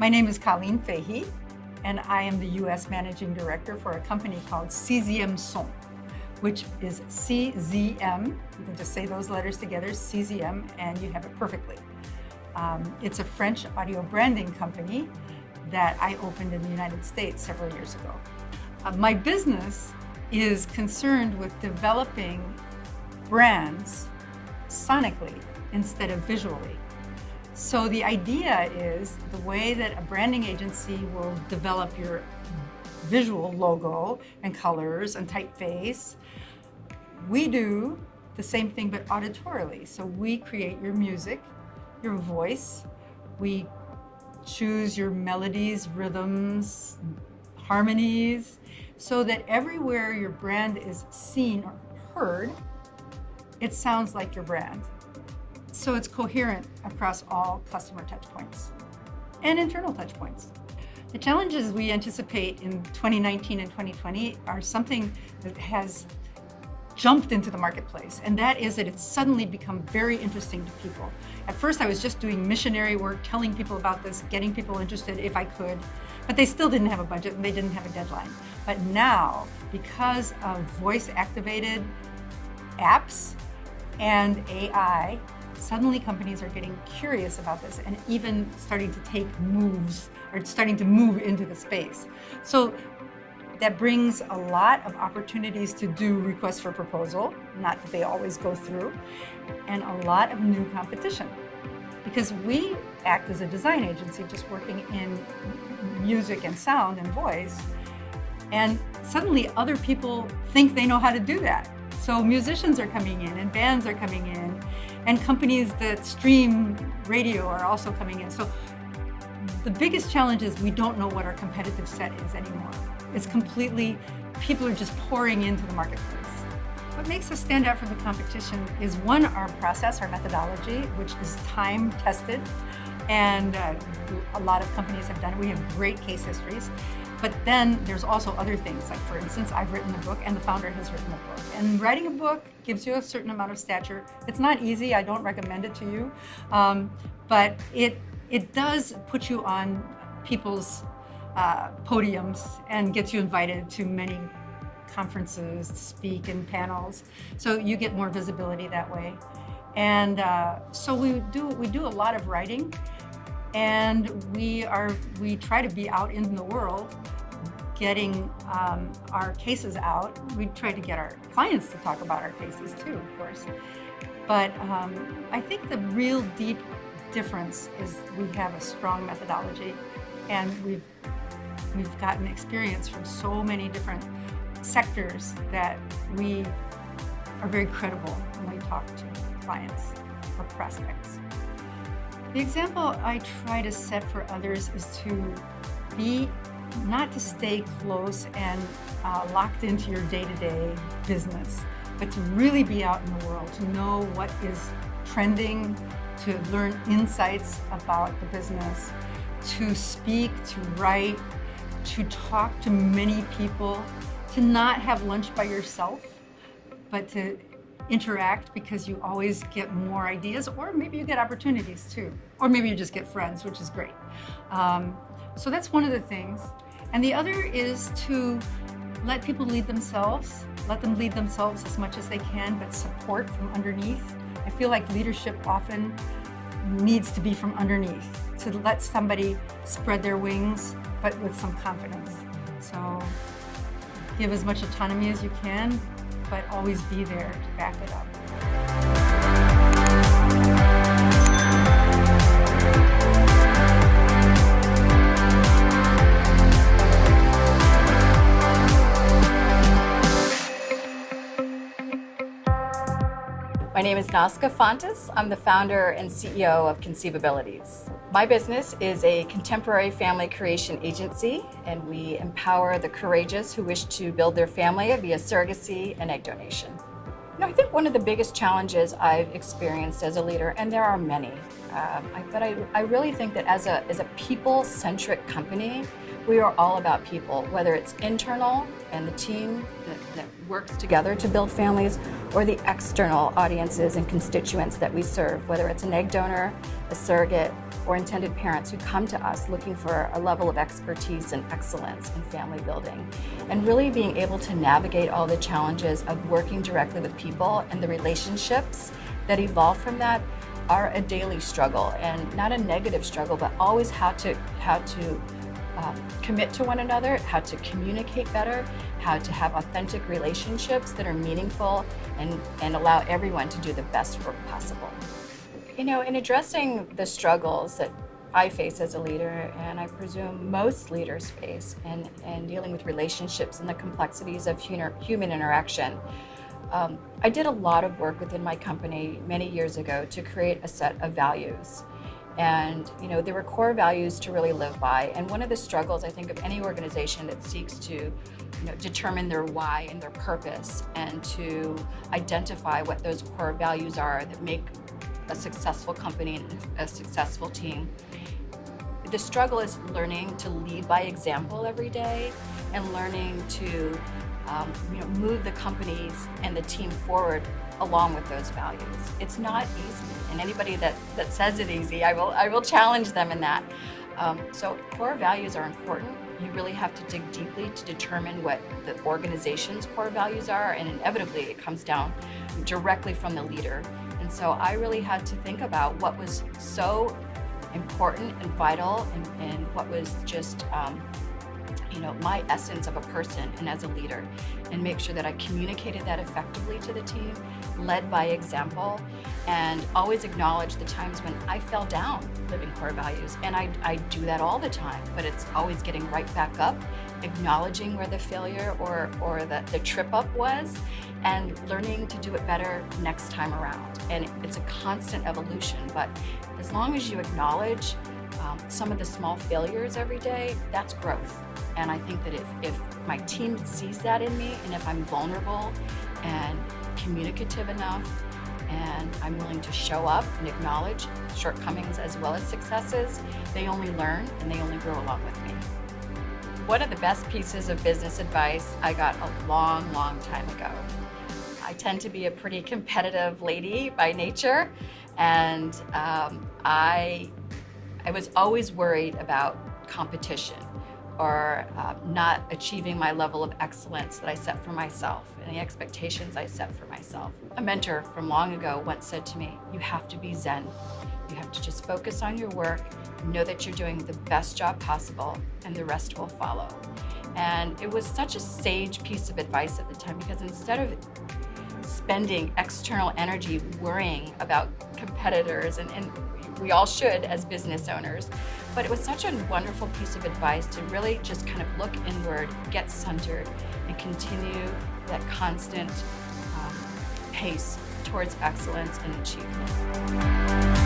My name is Colleen Fahey, and I am the U.S. Managing Director for a company called Sixième Son, which is CZM. You can just say those letters together, CZM, and you have it perfectly. It's a French audio branding company that I opened in the United States several years ago. My business is concerned with developing brands sonically instead of visually. So the idea is the way that a branding agency will develop your visual logo and colors and typeface, we do the same thing but auditorily. So we create your music, your voice, we choose your melodies, rhythms, harmonies, so that everywhere your brand is seen or heard, it sounds like your brand. So it's coherent across all customer touchpoints and internal touchpoints. The challenges we anticipate in 2019 and 2020 are something that has jumped into the marketplace, and that is that it's suddenly become very interesting to people. At first I was just doing missionary work, telling people about this, getting people interested if I could, but they still didn't have a budget and they didn't have a deadline. But now, because of voice-activated apps and AI, suddenly companies are getting curious about this and even starting to take moves or starting to move into the space. So that brings a lot of opportunities to do requests for proposal, not that they always go through, and a lot of new competition. Because we act as a design agency just working in music and sound and voice, and suddenly other people think they know how to do that. So musicians are coming in and bands are coming in, and companies that stream radio are also coming in. So the biggest challenge is we don't know what our competitive set is anymore. It's completely, people are just pouring into the marketplace. What makes us stand out from the competition is one, our process, our methodology, which is time tested, and a lot of companies have done it. We have great case histories. But then there's also other things, like for instance, I've written a book and the founder has written a book. And writing a book gives you a certain amount of stature. It's not easy, I don't recommend it to you, but it does put you on people's podiums and gets you invited to many conferences to speak in panels. So you get more visibility that way. And so we do a lot of writing, and we try to be out in the world getting our cases out. We try to get our clients to talk about our cases too, of course. But I think the real deep difference is we have a strong methodology, and we've gotten experience from so many different sectors that we are very credible when we talk to clients or prospects. The example I try to set for others is to be, not to stay close and locked into your day-to-day business, but to really be out in the world, to know what is trending, to learn insights about the business, to speak, to write, to talk to many people, to not have lunch by yourself, but to interact, because you always get more ideas, or maybe you get opportunities too, or maybe you just get friends, which is great. So that's one of the things. And the other is to let people lead themselves, let them lead themselves as much as they can, but support from underneath. I feel like leadership often needs to be from underneath, to let somebody spread their wings, but with some confidence. So give as much autonomy as you can, but always be there to back it up. My name is Nazca. I'm the founder and CEO of Conceivabilities. My business is a contemporary family creation agency, and we empower the courageous who wish to build their family via surrogacy and egg donation. I think one of the biggest challenges I've experienced as a leader, and there are many, but I really think that as a people-centric company, we are all about people, whether it's internal and the team that works together to build families, or the external audiences and constituents that we serve, whether it's an egg donor, a surrogate, or intended parents who come to us looking for a level of expertise and excellence in family building. And really being able to navigate all the challenges of working directly with people and the relationships that evolve from that are a daily struggle, and not a negative struggle, but always how to commit to one another, how to communicate better, how to have authentic relationships that are meaningful and allow everyone to do the best work possible. You know, in addressing the struggles that I face as a leader, and I presume most leaders face, and dealing with relationships and the complexities of human interaction, I did a lot of work within my company many years ago to create a set of values. And you know, there were core values to really live by. And one of the struggles, I think, of any organization that seeks to determine their why and their purpose, and to identify what those core values are that make a successful company and a successful team. The struggle is learning to lead by example every day, and learning to move the companies and the team forward along with those values. It's not easy, and anybody that says it easy, I will challenge them in that. So core values are important. You really have to dig deeply to determine what the organization's core values are, and inevitably it comes down directly from the leader. And so I really had to think about what was so important and vital, and what was just my essence of a person and as a leader, and make sure that I communicated that effectively to the team, led by example, and always acknowledge the times when I fell down living core values. And I do that all the time, but it's always getting right back up, acknowledging where the failure or the trip up was, and learning to do it better next time around. And it's a constant evolution, but as long as you acknowledge some of the small failures every day, that's growth. And I think that if my team sees that in me, and if I'm vulnerable and communicative enough, and I'm willing to show up and acknowledge shortcomings as well as successes, they only learn and they only grow along with me. One of the best pieces of business advice I got a long, long time ago. I tend to be a pretty competitive lady by nature, and I was always worried about competition, or not achieving my level of excellence that I set for myself and the expectations I set for myself. A mentor from long ago once said to me, "You have to be Zen. You have to just focus on your work, know that you're doing the best job possible, and the rest will follow." And it was such a sage piece of advice at the time, because instead of spending external energy worrying about competitors, and we all should as business owners, but it was such a wonderful piece of advice to really just kind of look inward, get centered, and continue that constant pace towards excellence and achievement.